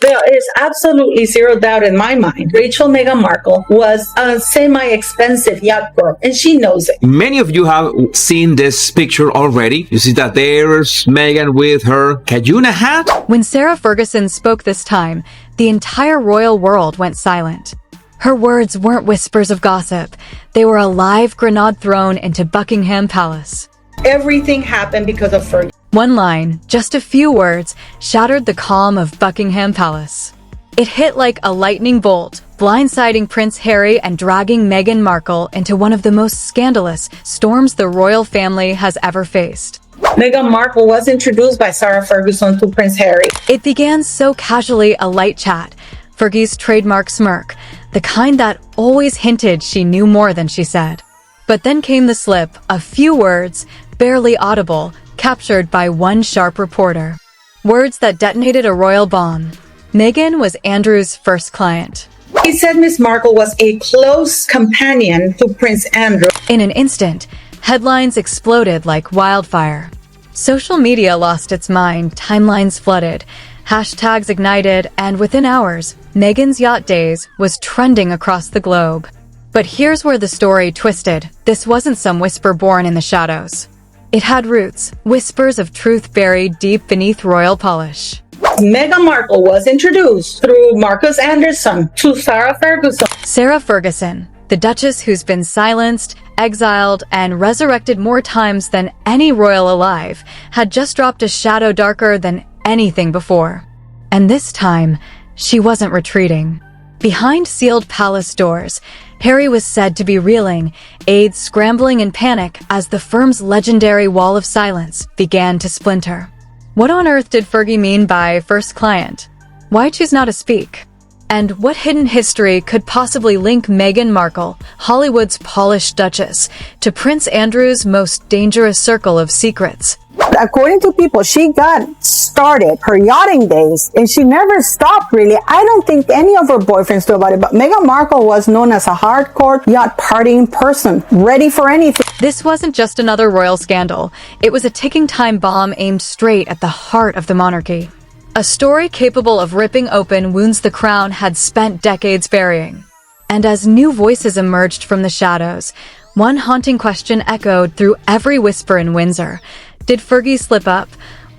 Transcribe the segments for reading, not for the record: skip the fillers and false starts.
There is absolutely zero doubt in my mind. Rachel Meghan Markle was a semi-expensive yacht girl, and she knows it. Many of you have seen this picture already. You see that there's Meghan with her Cajuna hat. When Sarah Ferguson spoke this time, the entire royal world went silent. Her words weren't whispers of gossip. They were a live grenade thrown into Buckingham Palace. Everything happened because of Fergie. One line, just a few words, shattered the calm of Buckingham Palace. It hit like a lightning bolt, blindsiding Prince Harry and dragging Meghan Markle into one of the most scandalous storms the royal family has ever faced. Meghan Markle was introduced by Sarah Ferguson to Prince Harry. It began so casually, a light chat, Fergie's trademark smirk, the kind that always hinted she knew more than she said. But then came the slip, a few words, barely audible, captured by one sharp reporter. Words that detonated a royal bomb. Meghan was Andrew's first client. He said Miss Markle was a close companion to Prince Andrew. In an instant, headlines exploded like wildfire. Social media lost its mind, timelines flooded, hashtags ignited, and within hours, Meghan's Yacht Days was trending across the globe. But here's where the story twisted. This wasn't some whisper born in the shadows. It had roots, whispers of truth buried deep beneath royal polish. Meghan Markle was introduced through Marcus Anderson to Sarah Ferguson. Sarah Ferguson, the Duchess who's been silenced, exiled, and resurrected more times than any royal alive, had just dropped a shadow darker than anything before. And this time, she wasn't retreating. Behind sealed palace doors, Harry was said to be reeling, aides scrambling in panic as the firm's legendary wall of silence began to splinter. What on earth did Fergie mean by first client? Why choose not to speak? And what hidden history could possibly link Meghan Markle, Hollywood's polished duchess, to Prince Andrew's most dangerous circle of secrets? According to people, she got started her yachting days and she never stopped really. I don't think any of her boyfriends knew about it, but Meghan Markle was known as a hardcore yacht partying person, ready for anything. This wasn't just another royal scandal. It was a ticking time bomb aimed straight at the heart of the monarchy. A story capable of ripping open wounds the crown had spent decades burying. And as new voices emerged from the shadows, one haunting question echoed through every whisper in Windsor. Did Fergie slip up?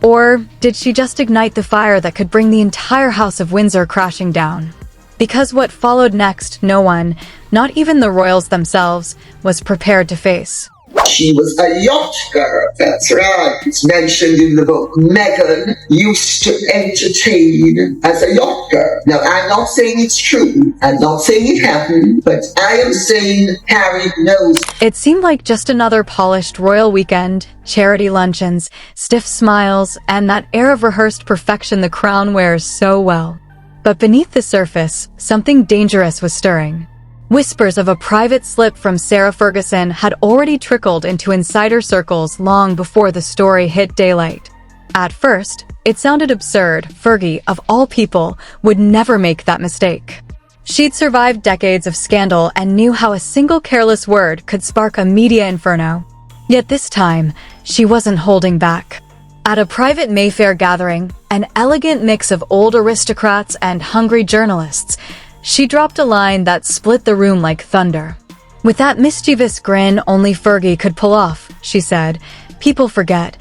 Or did she just ignite the fire that could bring the entire House of Windsor crashing down? Because what followed next, no one, not even the royals themselves, was prepared to face. She was a yacht girl. That's right. It's mentioned in the book. Meghan used to entertain as a yacht girl. Now, I'm not saying it's true. I'm not saying it happened, but I am saying Harry knows. It seemed like just another polished royal weekend, charity luncheons, stiff smiles, and that air of rehearsed perfection the crown wears so well. But beneath the surface, something dangerous was stirring. Whispers of a private slip from Sarah Ferguson had already trickled into insider circles long before the story hit daylight. At first, it sounded absurd. Fergie, of all people, would never make that mistake. She'd survived decades of scandal and knew how a single careless word could spark a media inferno. Yet this time, she wasn't holding back. At a private Mayfair gathering, an elegant mix of old aristocrats and hungry journalists, she dropped a line that split the room like thunder. With that mischievous grin only Fergie could pull off, she said, "People forget,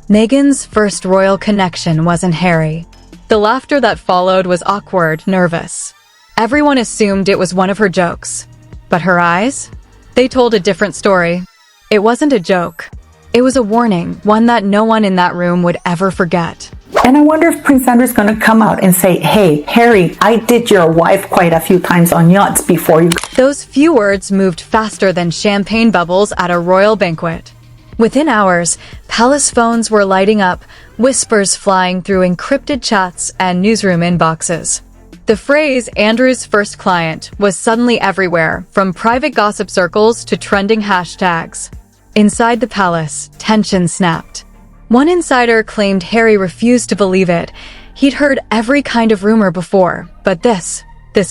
Meghan's first royal connection wasn't Harry." The laughter that followed was awkward, nervous. Everyone assumed it was one of her jokes. But her eyes? They told a different story. It wasn't a joke. It was a warning, one that no one in that room would ever forget. And I wonder if Prince Andrew's going to come out and say, "Hey, Harry, I did your wife quite a few times on yachts before you." Those few words moved faster than champagne bubbles at a royal banquet. Within hours, palace phones were lighting up, whispers flying through encrypted chats and newsroom inboxes. The phrase Andrew's first client was suddenly everywhere, from private gossip circles to trending hashtags. Inside the palace, tension snapped. One insider claimed Harry refused to believe it. He'd heard every kind of rumor before, but this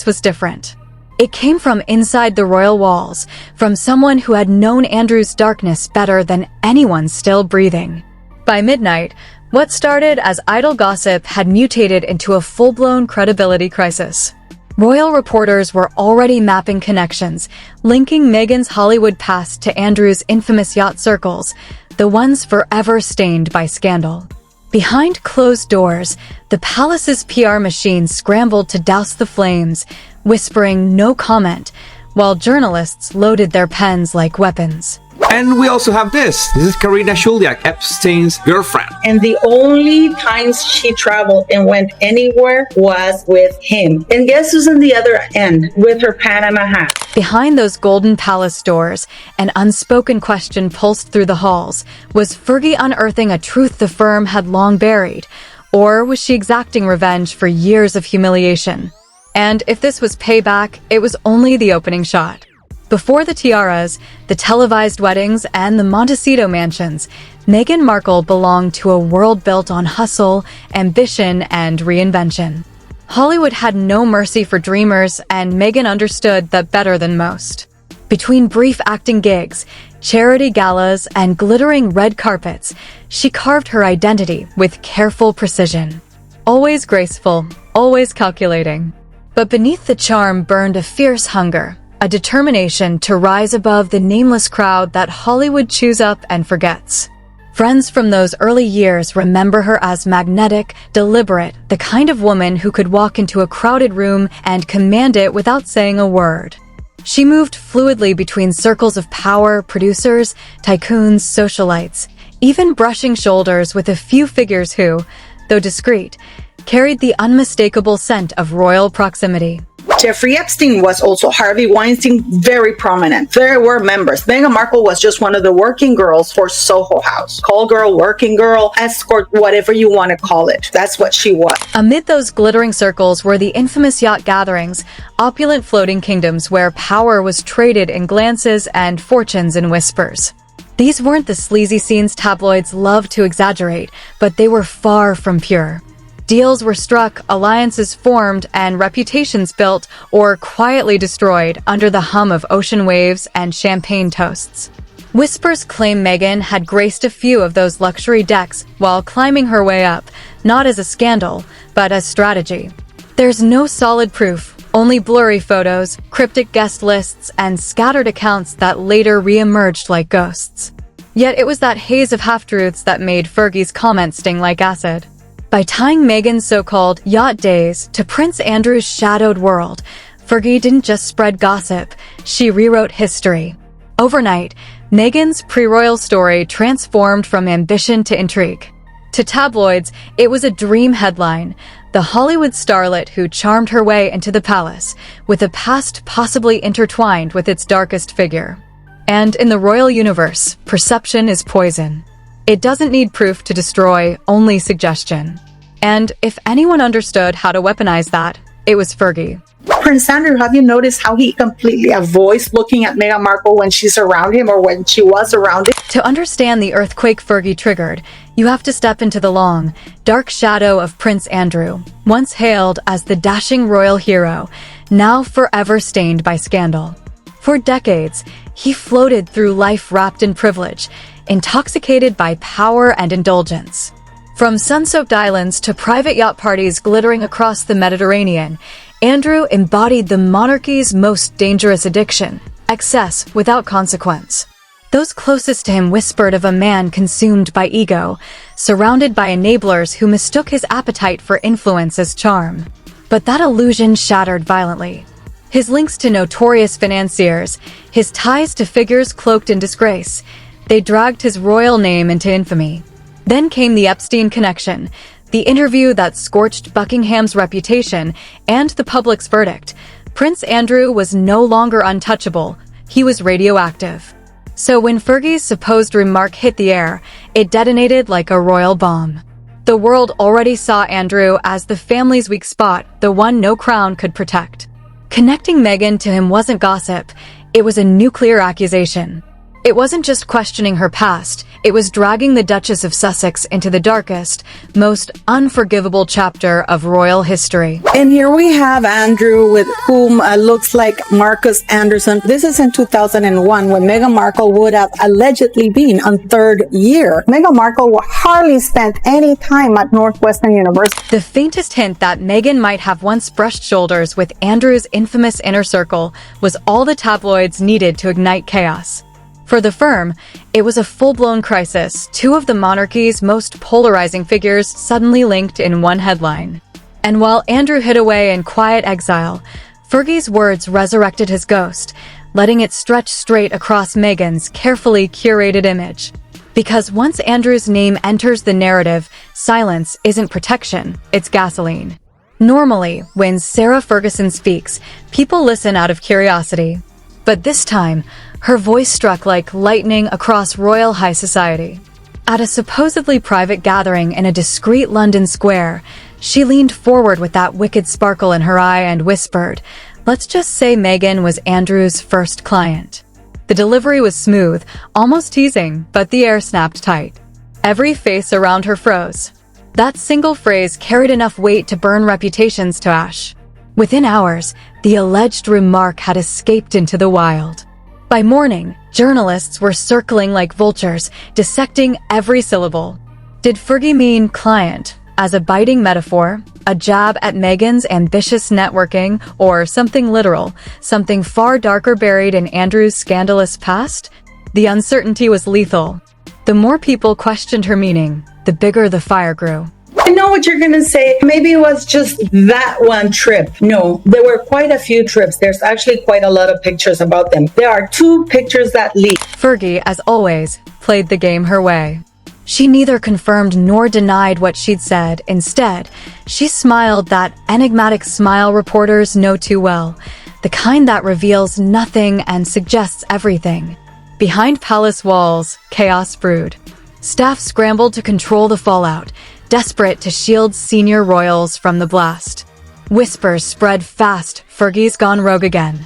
was different. It came from inside the royal walls, from someone who had known Andrew's darkness better than anyone still breathing. By midnight, What started as idle gossip had mutated into a full-blown credibility crisis. Royal reporters were already mapping connections, linking Meghan's Hollywood past to Andrew's infamous yacht circles, the ones forever stained by scandal. Behind closed doors, the palace's PR machine scrambled to douse the flames, whispering no comment, while journalists loaded their pens like weapons. And we also have this. This is Karina Shuliak, Epstein's girlfriend. And the only times she traveled and went anywhere was with him. And guess who's on the other end with her Panama hat? Behind those golden palace doors, an unspoken question pulsed through the halls. Was Fergie unearthing a truth the firm had long buried? Or was she exacting revenge for years of humiliation? And if this was payback, it was only the opening shot. Before the tiaras, the televised weddings, and the Montecito mansions, Meghan Markle belonged to a world built on hustle, ambition, and reinvention. Hollywood had no mercy for dreamers, and Meghan understood that better than most. Between brief acting gigs, charity galas, and glittering red carpets, she carved her identity with careful precision. Always graceful, always calculating. But beneath the charm burned a fierce hunger, a determination to rise above the nameless crowd that Hollywood chews up and forgets. Friends from those early years remember her as magnetic, deliberate, the kind of woman who could walk into a crowded room and command it without saying a word. She moved fluidly between circles of power, producers, tycoons, socialites, even brushing shoulders with a few figures who, though discreet, carried the unmistakable scent of royal proximity. Jeffrey Epstein was also Harvey Weinstein, very prominent. There were members. Meghan Markle was just one of the working girls for Soho House. Call girl, working girl, escort, whatever you want to call it. That's what she was. Amid those glittering circles were the infamous yacht gatherings, opulent floating kingdoms where power was traded in glances and fortunes in whispers. These weren't the sleazy scenes tabloids love to exaggerate, but they were far from pure. Deals were struck, alliances formed, and reputations built or quietly destroyed under the hum of ocean waves and champagne toasts. Whispers claim Meghan had graced a few of those luxury decks while climbing her way up, not as a scandal, but as strategy. There's no solid proof, only blurry photos, cryptic guest lists, and scattered accounts that later re-emerged like ghosts. Yet it was that haze of half-truths that made Fergie's comments sting like acid. By tying Meghan's so-called yacht days to Prince Andrew's shadowed world, Fergie didn't just spread gossip, she rewrote history. Overnight, Meghan's pre-royal story transformed from ambition to intrigue. To tabloids, it was a dream headline, the Hollywood starlet who charmed her way into the palace, with a past possibly intertwined with its darkest figure. And in the royal universe, perception is poison. It doesn't need proof to destroy, only suggestion. And if anyone understood how to weaponize that, it was Fergie. Prince Andrew, have you noticed how he completely avoids looking at Meghan Markle when she's around him or when she was around him? To understand the earthquake Fergie triggered, you have to step into the long, dark shadow of Prince Andrew, once hailed as the dashing royal hero, now forever stained by scandal. For decades, he floated through life wrapped in privilege, intoxicated by power and indulgence. From sun-soaked islands to private yacht parties glittering across the Mediterranean, Andrew embodied the monarchy's most dangerous addiction, excess without consequence. Those closest to him whispered of a man consumed by ego, surrounded by enablers who mistook his appetite for influence as charm. But that illusion shattered violently. His links to notorious financiers, his ties to figures cloaked in disgrace, they dragged his royal name into infamy. Then came the Epstein connection, the interview that scorched Buckingham's reputation and the public's verdict. Prince Andrew was no longer untouchable, he was radioactive. So when Fergie's supposed remark hit the air, it detonated like a royal bomb. The world already saw Andrew as the family's weak spot, the one no crown could protect. Connecting Meghan to him wasn't gossip, it was a nuclear accusation. It wasn't just questioning her past, it was dragging the Duchess of Sussex into the darkest, most unforgivable chapter of royal history. And here we have Andrew, with whom looks like Marcus Anderson. This is in 2001, when Meghan Markle would have allegedly been on third year. Meghan Markle hardly spent any time at Northwestern University. The faintest hint that Meghan might have once brushed shoulders with Andrew's infamous inner circle was all the tabloids needed to ignite chaos. For the firm, it was a full-blown crisis, two of the monarchy's most polarizing figures suddenly linked in one headline. And while Andrew hid away in quiet exile, Fergie's words resurrected his ghost, letting it stretch straight across Meghan's carefully curated image. Because once Andrew's name enters the narrative, silence isn't protection, it's gasoline. Normally, when Sarah Ferguson speaks, people listen out of curiosity. But this time, her voice struck like lightning across royal high society. At a supposedly private gathering in a discreet London square, she leaned forward with that wicked sparkle in her eye and whispered, "Let's just say Meghan was Andrew's first client." The delivery was smooth, almost teasing, but the air snapped tight. Every face around her froze. That single phrase carried enough weight to burn reputations to ash. Within hours, the alleged remark had escaped into the wild. By morning, journalists were circling like vultures, dissecting every syllable. Did Fergie mean client as a biting metaphor, a jab at Meghan's ambitious networking, or something literal, something far darker buried in Andrew's scandalous past? The uncertainty was lethal. The more people questioned her meaning, the bigger the fire grew. I know what you're going to say. Maybe it was just that one trip. No, there were quite a few trips. There's actually quite a lot of pictures about them. There are 2 pictures that leaked. Fergie, as always, played the game her way. She neither confirmed nor denied what she'd said. Instead, she smiled that enigmatic smile reporters know too well, the kind that reveals nothing and suggests everything. Behind palace walls, chaos brewed. Staff scrambled to control the fallout, desperate to shield senior royals from the blast. Whispers spread fast, Fergie's gone rogue again.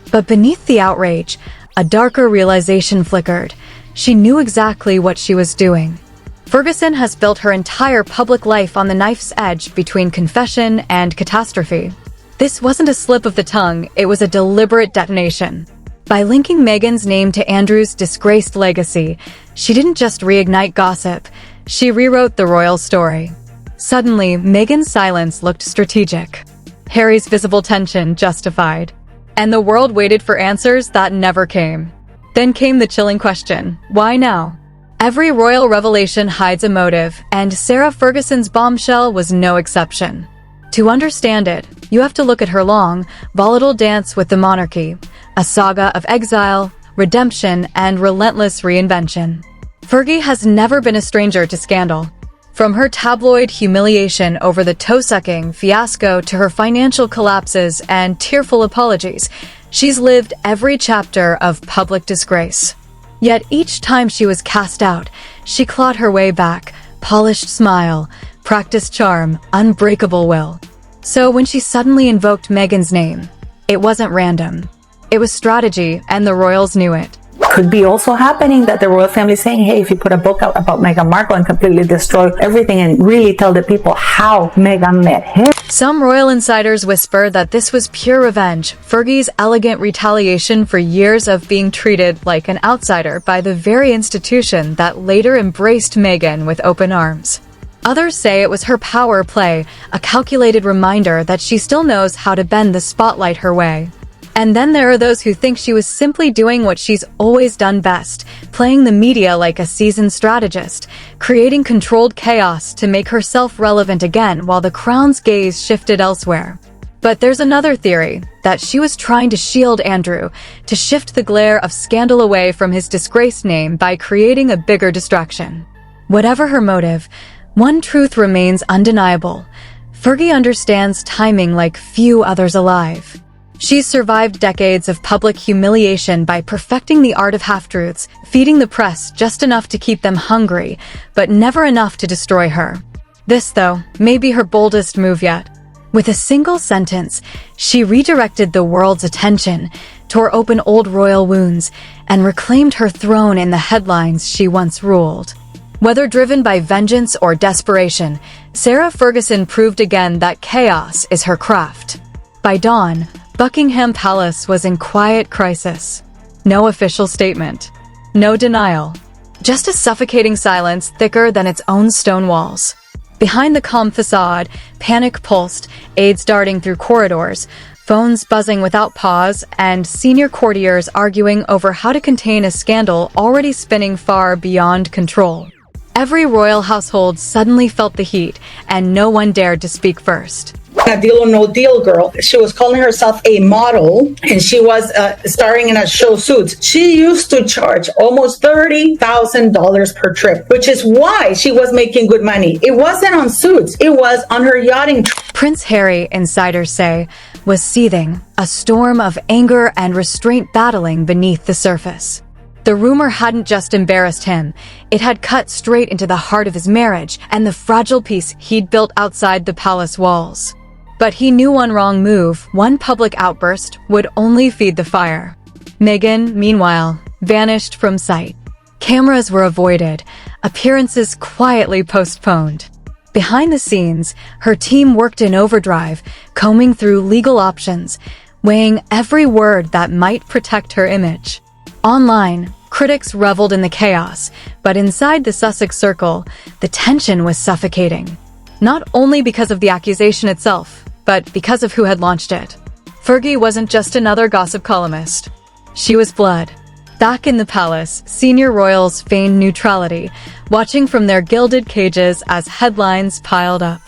But beneath the outrage, a darker realization flickered. She knew exactly what she was doing. Ferguson has built her entire public life on the knife's edge between confession and catastrophe. This wasn't a slip of the tongue, it was a deliberate detonation. By linking Meghan's name to Andrew's disgraced legacy, she didn't just reignite gossip, she rewrote the royal story. Suddenly, Meghan's silence looked strategic. Harry's visible tension justified. And the world waited for answers that never came. Then came the chilling question, why now? Every royal revelation hides a motive, and Sarah Ferguson's bombshell was no exception. To understand it, you have to look at her long, volatile dance with the monarchy, a saga of exile, redemption, and relentless reinvention. Fergie has never been a stranger to scandal. From her tabloid humiliation over the toe-sucking fiasco to her financial collapses and tearful apologies, she's lived every chapter of public disgrace. Yet each time she was cast out, she clawed her way back, polished smile, practiced charm, unbreakable will. So when she suddenly invoked Meghan's name, it wasn't random. It was strategy, and the royals knew it. Could be also happening that the royal family is saying, hey, if you put a book out about Meghan Markle and completely destroy everything and really tell the people how Meghan met him. Some royal insiders whisper that this was pure revenge, Fergie's elegant retaliation for years of being treated like an outsider by the very institution that later embraced Meghan with open arms. Others say it was her power play, a calculated reminder that she still knows how to bend the spotlight her way. And then there are those who think she was simply doing what she's always done best, playing the media like a seasoned strategist, creating controlled chaos to make herself relevant again while the crown's gaze shifted elsewhere. But there's another theory, that she was trying to shield Andrew, to shift the glare of scandal away from his disgraced name by creating a bigger distraction. Whatever her motive, one truth remains undeniable. Fergie understands timing like few others alive. She's survived decades of public humiliation by perfecting the art of half-truths, feeding the press just enough to keep them hungry, but never enough to destroy her. This, though, may be her boldest move yet. With a single sentence, she redirected the world's attention, tore open old royal wounds, and reclaimed her throne in the headlines she once ruled. Whether driven by vengeance or desperation, Sarah Ferguson proved again that chaos is her craft. By dawn, Buckingham Palace was in quiet crisis. No official statement. No denial. Just a suffocating silence thicker than its own stone walls. Behind the calm facade, panic pulsed, aides darting through corridors, phones buzzing without pause, and senior courtiers arguing over how to contain a scandal already spinning far beyond control. Every royal household suddenly felt the heat, and no one dared to speak first. A deal or no deal girl. She was calling herself a model, and she was starring in a show Suits. She used to charge almost $30,000 per trip, which is why she was making good money. It wasn't on Suits, it was on her yachting trip. Prince Harry, insiders say, was seething, a storm of anger and restraint battling beneath the surface. The rumor hadn't just embarrassed him, it had cut straight into the heart of his marriage and the fragile peace he'd built outside the palace walls. But he knew one wrong move, one public outburst, would only feed the fire. Meghan, meanwhile, vanished from sight. Cameras were avoided, appearances quietly postponed. Behind the scenes, her team worked in overdrive, combing through legal options, weighing every word that might protect her image. Online, critics reveled in the chaos, but inside the Sussex circle, the tension was suffocating. Not only because of the accusation itself, but because of who had launched it. Fergie wasn't just another gossip columnist. She was blood. Back in the palace, senior royals feigned neutrality, watching from their gilded cages as headlines piled up.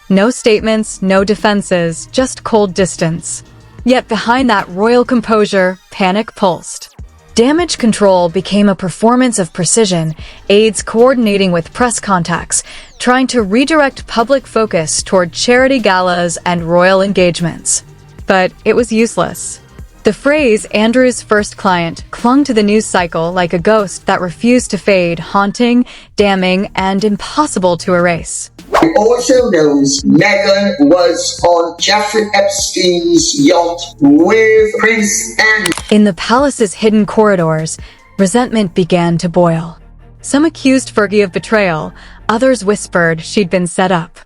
No statements, no defenses, just cold distance. Yet behind that royal composure, panic pulsed. Damage control became a performance of precision, aides coordinating with press contacts, trying to redirect public focus toward charity galas and royal engagements. But it was useless. The phrase Andrew's first client clung to the news cycle like a ghost that refused to fade, haunting, damning, and impossible to erase. He also knows Meghan was on Jeffrey Epstein's yacht with Prince Andrew. In the palace's hidden corridors, resentment began to boil. Some accused Fergie of betrayal, others whispered she'd been set up.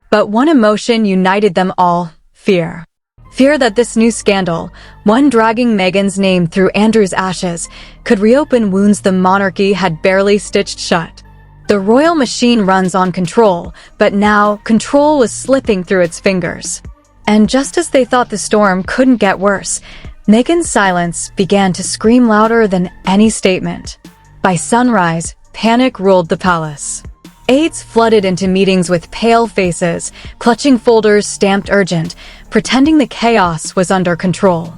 But one emotion united them all: fear. Fear that this new scandal, one dragging Meghan's name through Andrew's ashes, could reopen wounds the monarchy had barely stitched shut. The royal machine runs on control, but now control was slipping through its fingers. And just as they thought the storm couldn't get worse, Meghan's silence began to scream louder than any statement. By sunrise, panic ruled the palace. Aides flooded into meetings with pale faces, clutching folders stamped urgent, pretending the chaos was under control.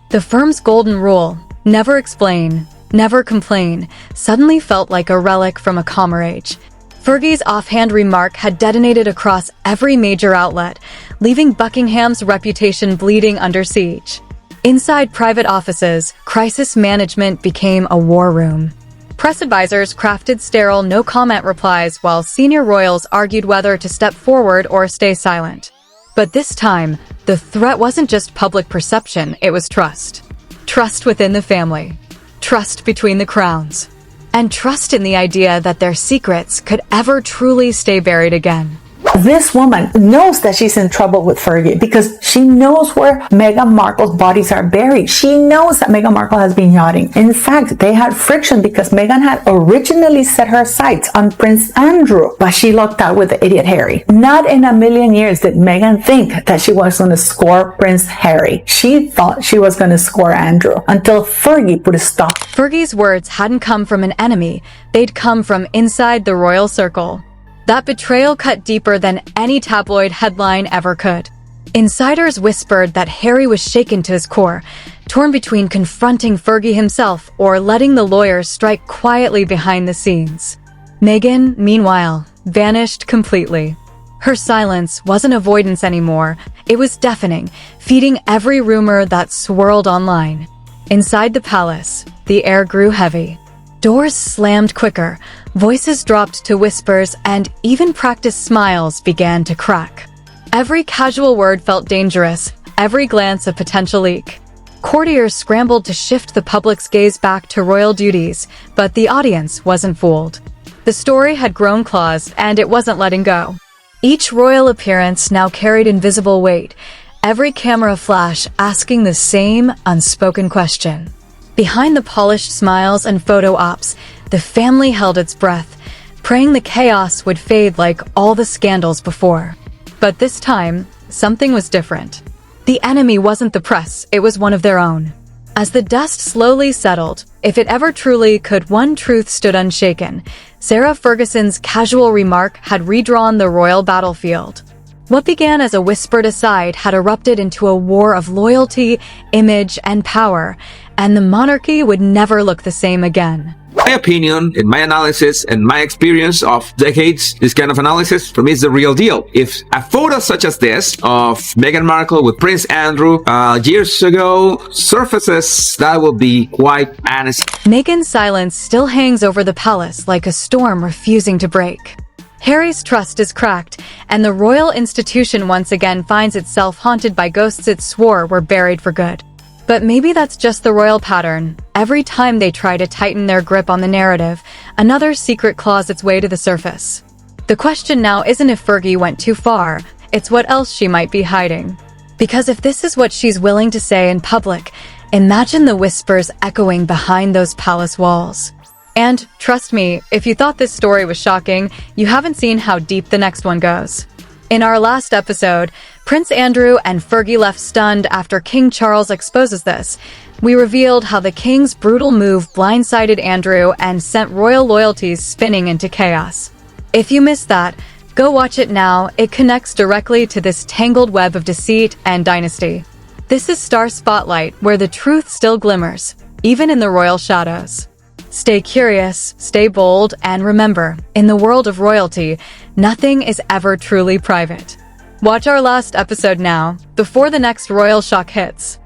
The firm's golden rule, never explain, never complain, suddenly felt like a relic from a calmer age. Fergie's offhand remark had detonated across every major outlet, leaving Buckingham's reputation bleeding under siege. Inside private offices, crisis management became a war room. Press advisors crafted sterile no-comment replies while senior royals argued whether to step forward or stay silent. But this time, the threat wasn't just public perception, it was trust. Trust within the family. Trust between the crowns. And trust in the idea that their secrets could ever truly stay buried again. This woman knows that she's in trouble with Fergie because she knows where Meghan Markle's bodies are buried. She knows that Meghan Markle has been yachting. In fact, they had friction because Meghan had originally set her sights on Prince Andrew, but she lucked out with the idiot Harry. Not in a million years did Meghan think that she was going to score Prince Harry. She thought she was going to score Andrew until Fergie put a stop. Fergie's words hadn't come from an enemy. They'd come from inside the royal circle. That betrayal cut deeper than any tabloid headline ever could. Insiders whispered that Harry was shaken to his core, torn between confronting Fergie himself or letting the lawyers strike quietly behind the scenes. Meghan, meanwhile, vanished completely. Her silence wasn't avoidance anymore. It was deafening, feeding every rumor that swirled online. Inside the palace, the air grew heavy. Doors slammed quicker, voices dropped to whispers, and even practiced smiles began to crack. Every casual word felt dangerous, every glance a potential leak. Courtiers scrambled to shift the public's gaze back to royal duties, but the audience wasn't fooled. The story had grown claws, and it wasn't letting go. Each royal appearance now carried invisible weight, every camera flash asking the same unspoken question. Behind the polished smiles and photo ops, the family held its breath, praying the chaos would fade like all the scandals before. But this time, something was different. The enemy wasn't the press, it was one of their own. As the dust slowly settled, if it ever truly could, one truth stood unshaken. Sarah Ferguson's casual remark had redrawn the royal battlefield. What began as a whispered aside had erupted into a war of loyalty, image, and power, and the monarchy would never look the same again. My opinion, in my analysis, and my experience of decades, this kind of analysis, for me, is the real deal. If a photo such as this of Meghan Markle with Prince Andrew years ago surfaces, that will be quite honest. Meghan's silence still hangs over the palace like a storm refusing to break. Harry's trust is cracked, and the royal institution once again finds itself haunted by ghosts it swore were buried for good. But maybe that's just the royal pattern. Every time they try to tighten their grip on the narrative, another secret claws its way to the surface. The question now isn't if Fergie went too far, it's what else she might be hiding. Because if this is what she's willing to say in public, imagine the whispers echoing behind those palace walls. And, trust me, if you thought this story was shocking, you haven't seen how deep the next one goes. In our last episode, Prince Andrew and Fergie left stunned after King Charles exposes this. We revealed how the king's brutal move blindsided Andrew and sent royal loyalties spinning into chaos. If you missed that, go watch it now. It connects directly to this tangled web of deceit and dynasty. This is Star Spotlight, where the truth still glimmers, even in the royal shadows. Stay curious, stay bold, and remember, in the world of royalty, nothing is ever truly private. Watch our last episode now, before the next royal shock hits.